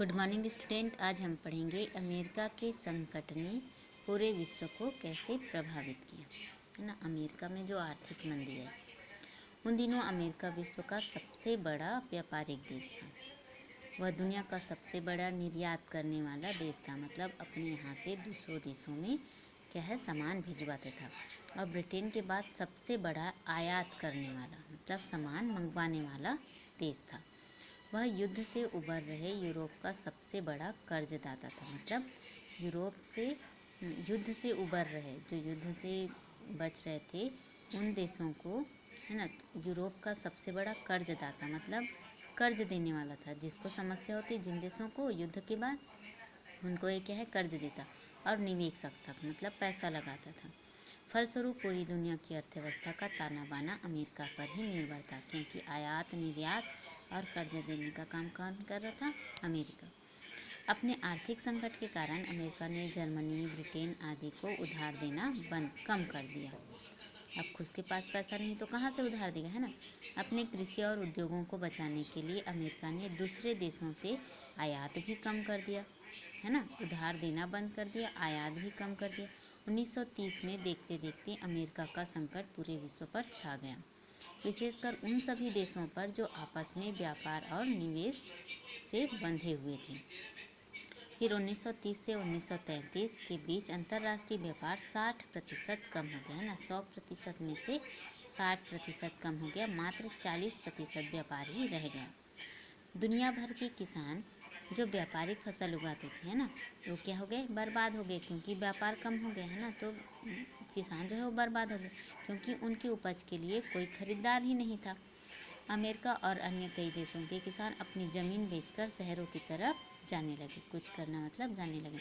Good morning student. आज हम पढ़ेंगे अमेरिका के संकट ने पूरे विश्व को कैसे प्रभावित किया, है ना। अमेरिका में जो आर्थिक मंदी है, उन दिनों अमेरिका विश्व का सबसे बड़ा व्यापारिक देश था। वह दुनिया का सबसे बड़ा निर्यात करने वाला देश था, मतलब अपने यहाँ से दूसरों देशों में क्या है सामान भिजवाता था। और ब्रिटेन के बाद सबसे बड़ा आयात करने वाला, मतलब सामान मंगवाने वाला देश था। वह युद्ध से उबर रहे यूरोप का सबसे बड़ा कर्जदाता था, मतलब यूरोप से युद्ध से उबर रहे, जो युद्ध से बच रहे थे उन देशों को, है ना, यूरोप का सबसे बड़ा कर्जदाता, मतलब कर्ज देने वाला था। जिसको समस्या होती जिन देशों को युद्ध के बाद, उनको ये क्या है कर्ज देता और निवेशक था, मतलब पैसा लगाता था। फलस्वरूप पूरी दुनिया की अर्थव्यवस्था का ताना बाना अमेरिका पर ही निर्भर था, क्योंकि आयात निर्यात और कर्ज देने का काम कौन कर रहा था? अमेरिका। अपने आर्थिक संकट के कारण अमेरिका ने जर्मनी, ब्रिटेन आदि को उधार देना कम कर दिया। अब खुद के पास पैसा नहीं तो कहाँ से उधार देगा, है ना। अपने कृषि और उद्योगों को बचाने के लिए अमेरिका ने दूसरे देशों से आयात भी कम कर दिया, है ना। उधार देना बंद कर दिया, आयात भी कम कर दिया। 1930 में देखते देखते अमेरिका का संकट पूरे विश्व पर छा गया, विशेषकर उन सभी देशों पर जो आपस में व्यापार और निवेश से बंधे हुए थे। फिर 1930 से 1933 के बीच अंतर्राष्ट्रीय व्यापार 60% कम हो गया, है ना। 100% में से 60% कम हो गया, मात्र 40% व्यापार ही रह गया। दुनिया भर के किसान जो व्यापारिक फसल उगाते थे, है ना, वो क्या हो गए? बर्बाद हो गए, क्योंकि व्यापार कम हो गया, है ना। तो किसान जो है वो बर्बाद हो गए, क्योंकि उनकी उपज के लिए कोई खरीदार ही नहीं था। अमेरिका और अन्य कई देशों के किसान अपनी ज़मीन बेचकर शहरों की तरफ जाने लगे, कुछ करना मतलब जाने लगे।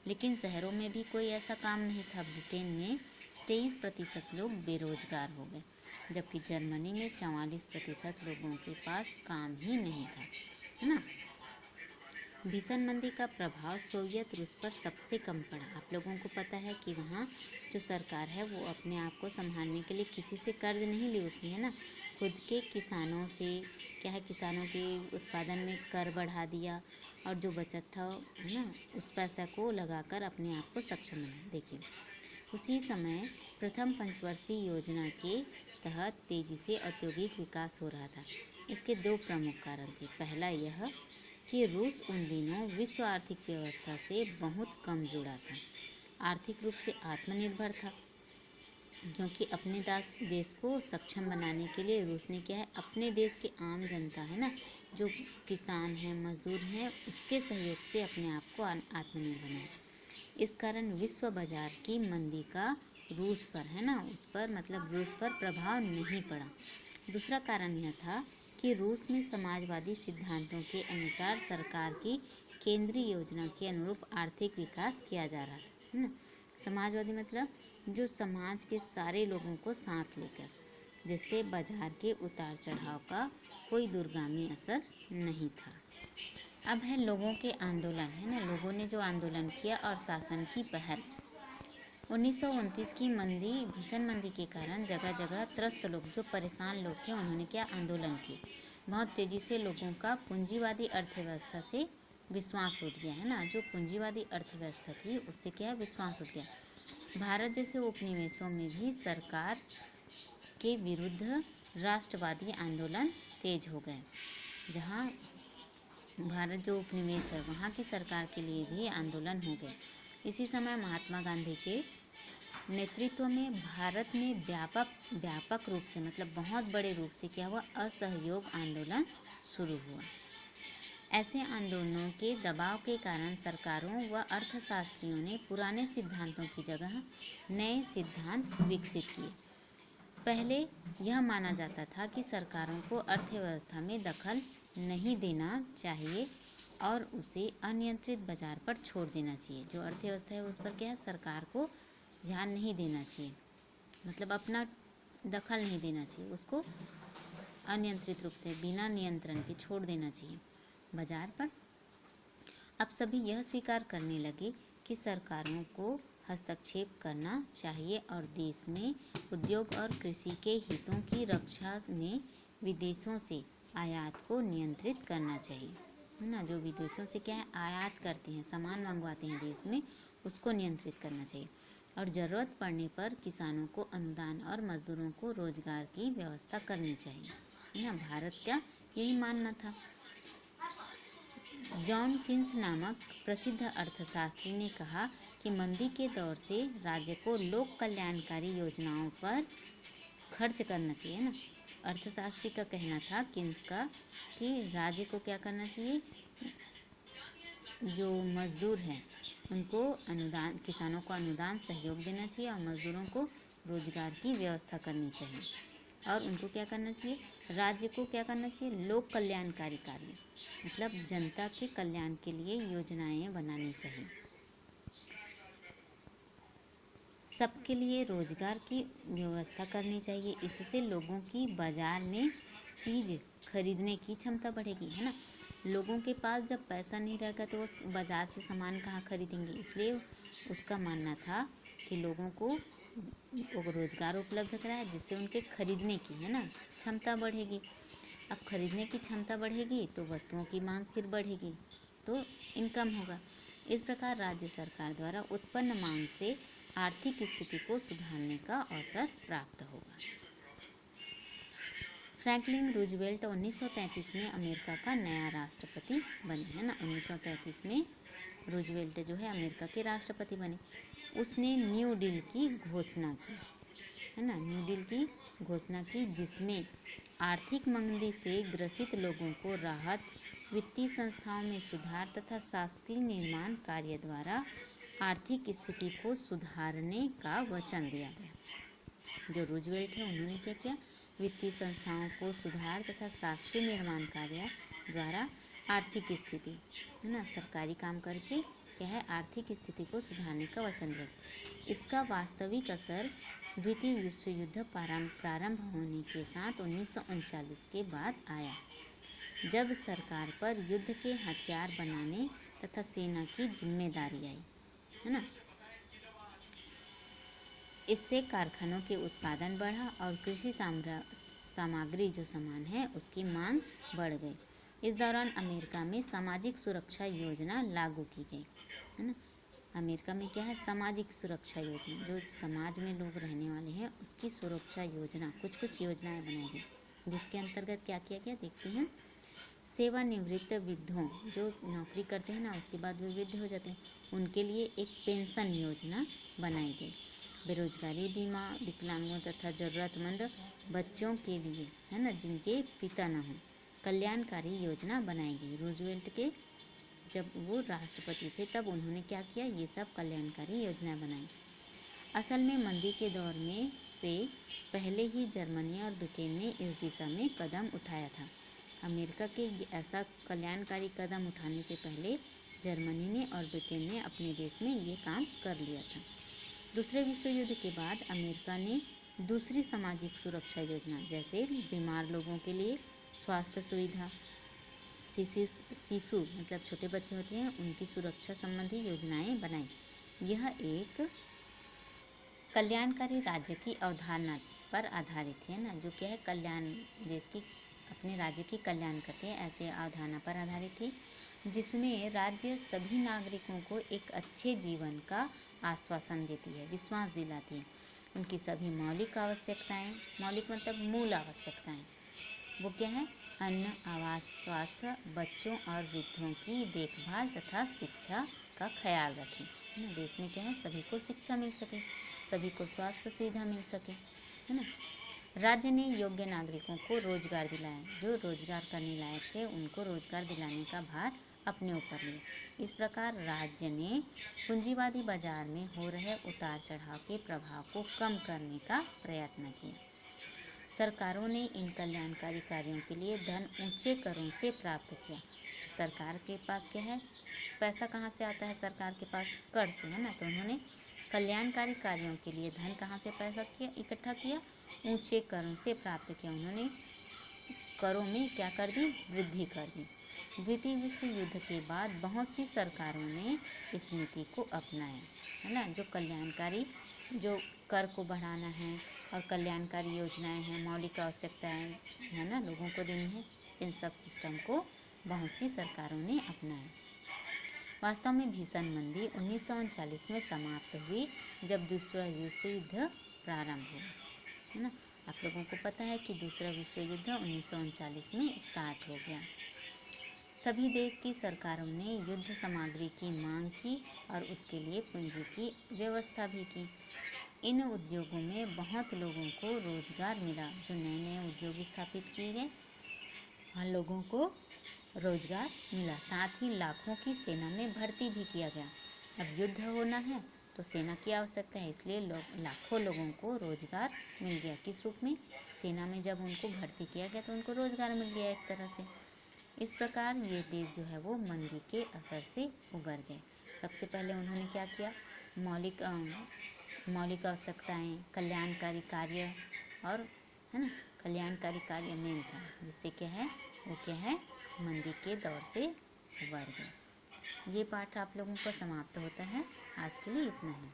लेकिन शहरों में भी कोई ऐसा काम नहीं था। ब्रिटेन में 23% लोग बेरोजगार हो गए, जबकि जर्मनी में 44% लोगों के पास काम ही नहीं था, है ना। भीषण मंदी का प्रभाव सोवियत रूस पर सबसे कम पड़ा। आप लोगों को पता है कि वहाँ जो सरकार है वो अपने आप को संभालने के लिए किसी से कर्ज नहीं ली उसने, है ना। खुद के किसानों से क्या है, किसानों के उत्पादन में कर बढ़ा दिया और जो बचत था, है ना, उस पैसा को लगाकर अपने आप को सक्षम बना। देखिए, उसी समय प्रथम पंचवर्षीय योजना के तहत तेजी से औद्योगिक विकास हो रहा था। इसके दो प्रमुख कारण थे। पहला यह कि रूस उन दिनों विश्व आर्थिक व्यवस्था से बहुत कम जुड़ा था, आर्थिक रूप से आत्मनिर्भर था, क्योंकि अपने देश को सक्षम बनाने के लिए रूस ने क्या है, अपने देश के आम जनता, है ना, जो किसान हैं, मजदूर हैं, उसके सहयोग से अपने आप को आत्मनिर्भर बनाया। इस कारण विश्व बाजार की मंदी का रूस पर, है ना, उस पर मतलब रूस पर प्रभाव नहीं पड़ा। दूसरा कारण यह था कि रूस में समाजवादी सिद्धांतों के अनुसार सरकार की केंद्रीय योजना के अनुरूप आर्थिक विकास किया जा रहा था, है ना। समाजवादी मतलब जो समाज के सारे लोगों को साथ लेकर, जिससे बाजार के उतार चढ़ाव का कोई दूरगामी असर नहीं था। अब है लोगों के आंदोलन, है ना। लोगों ने जो आंदोलन किया और शासन की पहल। 1929 की मंदी, भीषण मंदी के कारण जगह जगह त्रस्त लोग, जो परेशान लोग थे, उन्होंने क्या आंदोलन किए। बहुत तेजी से लोगों का पूंजीवादी अर्थव्यवस्था से विश्वास उठ गया, है ना। जो पूंजीवादी अर्थव्यवस्था थी उससे क्या विश्वास उठ गया। भारत जैसे उपनिवेशों में भी सरकार के विरुद्ध राष्ट्रवादी आंदोलन तेज हो गए। जहाँ भारत जो उपनिवेश है वहाँ की सरकार के लिए भी आंदोलन हो गए। इसी समय महात्मा गांधी के नेतृत्व में भारत में व्यापक रूप से, मतलब बहुत बड़े रूप से क्या हुआ, असहयोग आंदोलन शुरू हुआ। ऐसे आंदोलनों के दबाव के कारण सरकारों व अर्थशास्त्रियों ने पुराने सिद्धांतों की जगह नए सिद्धांत विकसित किए। पहले यह माना जाता था कि सरकारों को अर्थव्यवस्था में दखल नहीं देना चाहिए और उसे अनियंत्रित बाजार पर छोड़ देना चाहिए। जो अर्थव्यवस्था है उस पर क्या है, सरकार को ध्यान नहीं देना चाहिए, मतलब अपना दखल नहीं देना चाहिए, उसको अनियंत्रित रूप से बिना नियंत्रण के छोड़ देना चाहिए बाजार पर। अब सभी यह स्वीकार करने लगे कि सरकारों को हस्तक्षेप करना चाहिए और देश में उद्योग और कृषि के हितों की रक्षा में विदेशों से आयात को नियंत्रित करना चाहिए। है ना, जो विदेशों से क्या है आयात करते हैं, सामान मंगवाते हैं देश में, उसको नियंत्रित करना चाहिए। और ज़रूरत पड़ने पर किसानों को अनुदान और मजदूरों को रोजगार की व्यवस्था करनी चाहिए, है ना। भारत का यही मानना था। जॉन किन्स नामक प्रसिद्ध अर्थशास्त्री ने कहा कि मंदी के दौर से राज्य को लोक कल्याणकारी योजनाओं पर खर्च करना चाहिए ना। अर्थशास्त्री का कहना था किन्स का कि राज्य को क्या करना चाहिए, जो मजदूर हैं उनको अनुदान, किसानों को अनुदान सहयोग देना चाहिए और मजदूरों को रोजगार की व्यवस्था करनी चाहिए। और उनको क्या करना चाहिए, राज्य को क्या करना चाहिए, लोक कल्याणकारी कार्य, मतलब जनता के कल्याण के लिए योजनाएं बनानी चाहिए। सबके लिए रोजगार की व्यवस्था करनी चाहिए। इससे लोगों की बाजार में चीज़ खरीदने की क्षमता बढ़ेगी, है ना। लोगों के पास जब पैसा नहीं रहेगा तो वो बाजार से सामान कहाँ खरीदेंगे। इसलिए उसका मानना था कि लोगों को रोजगार उपलब्ध कराए जिससे उनके खरीदने की, है ना, क्षमता बढ़ेगी। अब खरीदने की क्षमता बढ़ेगी तो वस्तुओं की मांग फिर बढ़ेगी तो इनकम होगा। इस प्रकार राज्य सरकार द्वारा उत्पन्न मांग से आर्थिक स्थिति को सुधारने का अवसर प्राप्त होगा। फ्रैंकलिन रूजवेल्ट 1933 में अमेरिका का नया राष्ट्रपति बने, है ना। 1933 में रूजवेल्ट जो है अमेरिका के राष्ट्रपति बने। उसने न्यू डील की घोषणा की, है ना, न्यू डील की घोषणा की जिसमें आर्थिक मंदी से ग्रसित लोगों को राहत, वित्तीय संस्थाओं में सुधार तथा शासकीय निर्माण कार्य द्वारा आर्थिक स्थिति को सुधारने का वचन दिया गया। जो रूजवेल्ट है उन्होंने क्या किया, वित्तीय संस्थाओं को सुधार तथा शासकीय निर्माण कार्य द्वारा आर्थिक स्थिति, है ना, सरकारी काम करके क्या है आर्थिक स्थिति को सुधारने का वचन दिया। इसका वास्तविक असर द्वितीय विश्व युद्ध प्रारंभ होने के साथ 1939 के बाद आया, जब सरकार पर युद्ध के हथियार बनाने तथा सेना की जिम्मेदारी आई, है ना। इससे कारखानों के उत्पादन बढ़ा और कृषि सामग्री जो सामान है उसकी मांग बढ़ गई। इस दौरान अमेरिका में सामाजिक सुरक्षा योजना लागू की गई, है ना। अमेरिका में क्या है, सामाजिक सुरक्षा योजना, जो समाज में लोग रहने वाले हैं उसकी सुरक्षा योजना, कुछ कुछ योजनाएं बनाई गई जिसके अंतर्गत क्या किया गया देखते हैं। सेवानिवृत्त वृद्धों जो नौकरी करते हैं ना उसके बाद वे वृद्ध हो जाते हैं, उनके लिए एक पेंशन योजना बनाई गई। बेरोजगारी बीमा, विकलांगों तथा ज़रूरतमंद बच्चों के लिए, है ना, जिनके पिता न हों, कल्याणकारी योजना बनाई गई। रूजवेल्ट के जब वो राष्ट्रपति थे तब उन्होंने क्या किया, ये सब कल्याणकारी योजना बनाई। असल में मंदी के दौर में से पहले ही जर्मनी और ब्रिटेन ने इस दिशा में कदम उठाया था। अमेरिका के ऐसा कल्याणकारी कदम उठाने से पहले जर्मनी ने और ब्रिटेन ने अपने देश में ये काम कर लिया था। दूसरे विश्व युद्ध के बाद अमेरिका ने दूसरी सामाजिक सुरक्षा योजना, जैसे बीमार लोगों के लिए स्वास्थ्य सुविधा, शिशु मतलब छोटे बच्चे होते हैं उनकी सुरक्षा संबंधी योजनाएं बनाई। यह एक कल्याणकारी राज्य की अवधारणा पर आधारित है ना, जो क्या है कल्याण, देश की अपने राज्य की कल्याण करते हैं ऐसे अवधारणा पर आधारित थी, जिसमें राज्य सभी नागरिकों को एक अच्छे जीवन का आश्वासन देती है, विश्वास दिलाती है। उनकी सभी मौलिक आवश्यकताएं, मौलिक मतलब मूल आवश्यकताएं, वो क्या है, अन्न, आवास, स्वास्थ्य, बच्चों और वृद्धों की देखभाल तथा शिक्षा का ख्याल रखें। है ना, देश में क्या है सभी को शिक्षा मिल सके, सभी को स्वास्थ्य सुविधा मिल सके, है ना। राज्य ने योग्य नागरिकों को रोजगार दिलाया, जो रोजगार करने लायक थे उनको रोजगार दिलाने का भार अपने ऊपर लिया। इस प्रकार राज्य ने पूंजीवादी बाजार में हो रहे उतार चढ़ाव के प्रभाव को कम करने का प्रयत्न किया। सरकारों ने इन कल्याणकारी कार्यों के लिए धन ऊंचे करों से प्राप्त किया। तो सरकार के पास क्या है, पैसा कहाँ से आता है, सरकार के पास कर से, है ना। तो उन्होंने कल्याणकारी कार्यों के लिए धन कहाँ से पैसा किया, इकट्ठा किया, ऊंचे करों से प्राप्त किया। उन्होंने करों में क्या कर दी, वृद्धि कर दी। द्वितीय विश्व युद्ध के बाद बहुत सी सरकारों ने इस नीति को अपनाया, है ना। जो कल्याणकारी, जो कर को बढ़ाना है और कल्याणकारी योजनाएं हैं, मौलिक आवश्यकताएं है ना लोगों को देनी है, इन सब सिस्टम को बहुत सी सरकारों ने अपनाए। वास्तव में भीषण मंदी 1939 में समाप्त हुई, जब दूसरा विश्व युद्ध प्रारंभ हुआ, है ना। आप लोगों को पता है कि दूसरा विश्व युद्ध 1939 में स्टार्ट हो गया। सभी देश की सरकारों ने युद्ध सामग्री की मांग की और उसके लिए पूंजी की व्यवस्था भी की। इन उद्योगों में बहुत लोगों को रोजगार मिला। जो नए नए उद्योग स्थापित किए गए, वहाँ लोगों को रोजगार मिला। साथ ही लाखों की सेना में भर्ती भी किया गया। अब युद्ध होना है तो सेना की आवश्यकता है, इसलिए लाखों लोगों को रोजगार मिल गया। किस रूप में? सेना में जब उनको भर्ती किया गया तो उनको रोजगार मिल गया एक तरह से। इस प्रकार ये देश जो है वो मंदी के असर से उबर गए। सबसे पहले उन्होंने क्या किया? मौलिक आवश्यकताएं, कल्याणकारी कार्य, और है ना, कल्याणकारी कार्य मेन था, जिससे क्या है वो क्या है, मंदी के दौर से उबर गए। ये पाठ आप लोगों का समाप्त होता है। आज के लिए इतना ही।